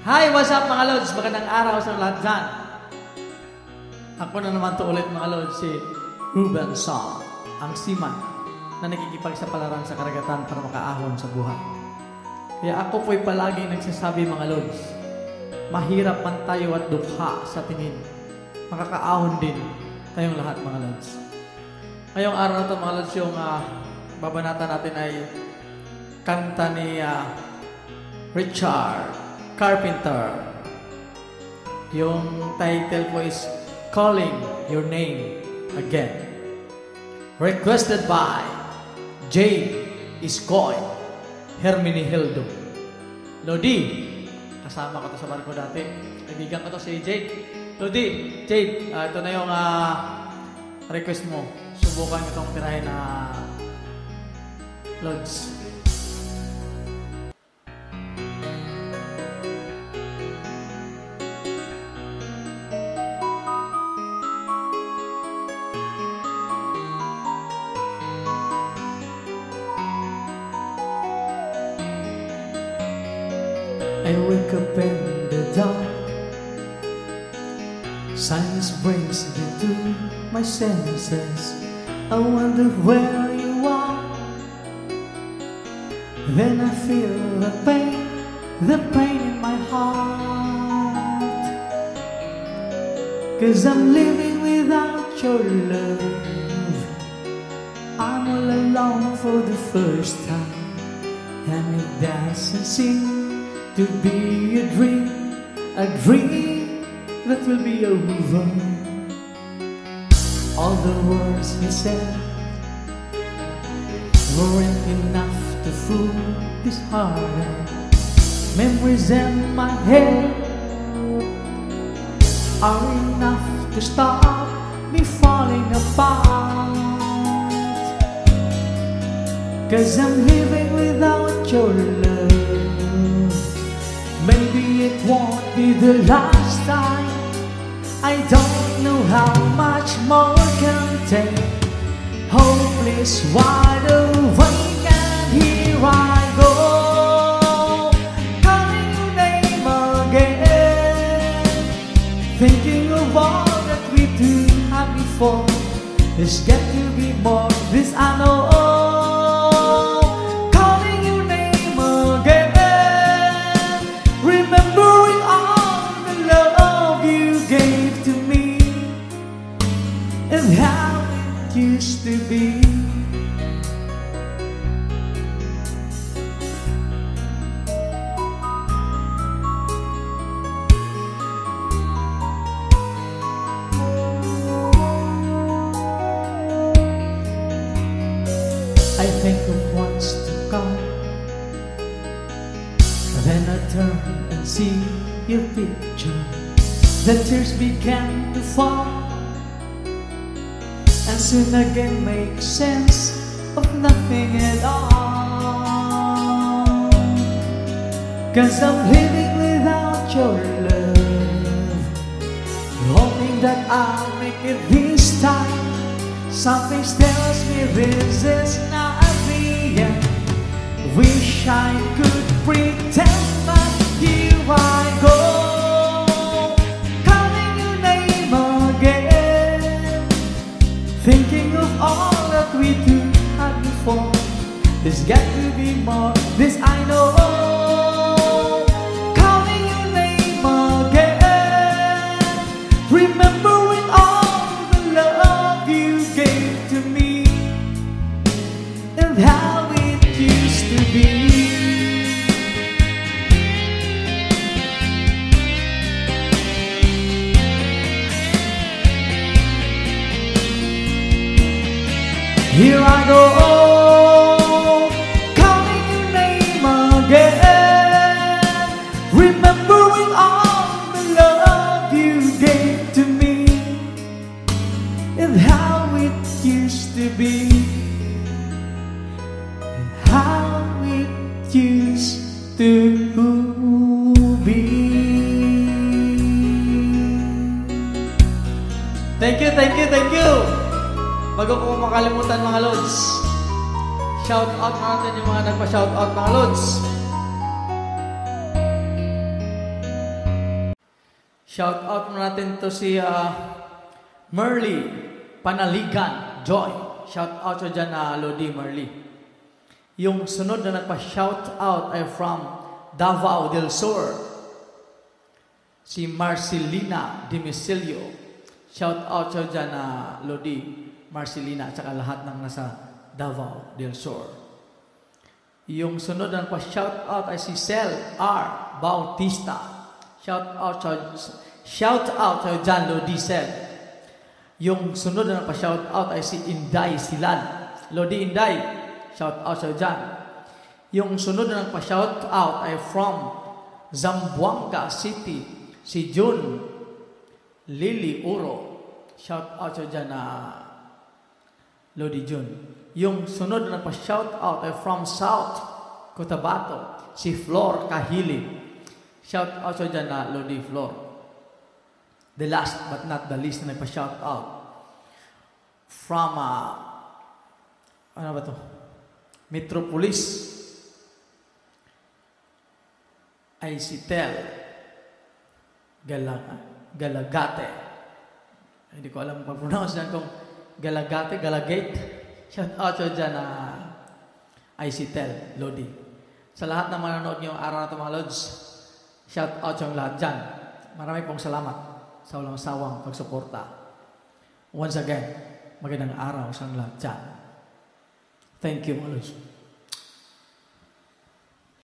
Hi, what's up mga Lods? Magandang araw sa lahat dyan. Ako na naman to ulit mga Lods, si Ruben Song, ang seaman na nakikipagsapalaran sa karagatan para makaahon sa buhay. Kaya ako po'y palaging nagsasabi mga Lods, mahirap man tayo at dukha sa tingin, makakaahon din tayong lahat mga Lods. Ngayong araw na ito mga Lods, yung babanata natin ay kanta ni Richard Carpenter. Yung title po is Calling Your Name Again. Requested by J. Iskoy Hermenegildo. Lodi, kasama ko to sa barko dati. Kaibigan ko to si Jade. Lodi, Jade, ito na yung request mo. Subukan ko itong tirahin na Lods. I wake up in the dark. Silence brings me to my senses. I wonder where you are. Then I feel the pain in my heart. 'Cause I'm living without your love. I'm all alone for the first time, and it doesn't seem to be a dream that will be over. All the words he said weren't enough to fool this heart. Memories in my head are enough to stop me falling apart. 'Cause I'm living without your love. Maybe it won't be the last time. I don't know how much more can take. Hopeless, wide awake, and here I go, calling your name again, thinking of all that we two had before. There's got to be more, this I know. Remembering all the love you gave to me and how it used to be. I think of what's to come. Then I turn and see your picture. The tears began to fall, and soon again make sense of nothing at all. 'Cause I'm living without your love, hoping that I'll make it this time. Something tells me this is not the end. Wish I could pretend, but here I go, calling your name again, thinking of all that we two had before. There's got to be more, this I know. Calling your name again, remembering all the love you gave to me and how it used to be. Here I go, calling your name again, remembering all the love you gave to me and how it used to be, and how it used to be. Thank you, thank you, thank you. Bago ko makalimutan mga Lods, shout out natin yung mga nagpa-shout out mga Lods. Shout out mo natin to si Merly Panaligan Joy. Shout out to dyan Lodi Merly. Yung sunod na nagpa-shout out ay from Davao del Sur. Si Marcelina Dimisilio. Shout out to dyan Lodi Marcelina at saka lahat ng nasa Davao del Sur. Yung sunod na nagpa-shout out ay si Cel R. Bautista. Shout out to John Lodi Cel. Yung sunod na nagpa-shout out ay si Inday Silan. Lodi Inday, shout out sa John. Yung sunod na nagpa-shout out ay from Zamboanga City, si June Lily Uro. Shout out sa John Lodi June. Yung sunod na nagpa-shout out ay from South Cotabato, si Flor Kahili. Shout out sa dyan Lodi Flor. The last but not the least na nagpa-shout out from ano ba to? Metropolis ay si Tel Galagate. Hindi ko alam pag-pronounce yan kung Galagate. Shout out sa dyan ay si Tel Lodi. Sa lahat ng manonood ngayong araw na ito mga Lods, shout out sa lahat dyan. Marami pong salamat sa walang sawang pagsuporta. Once again, magandang araw sa lahat dyan. Thank you, mga Lods.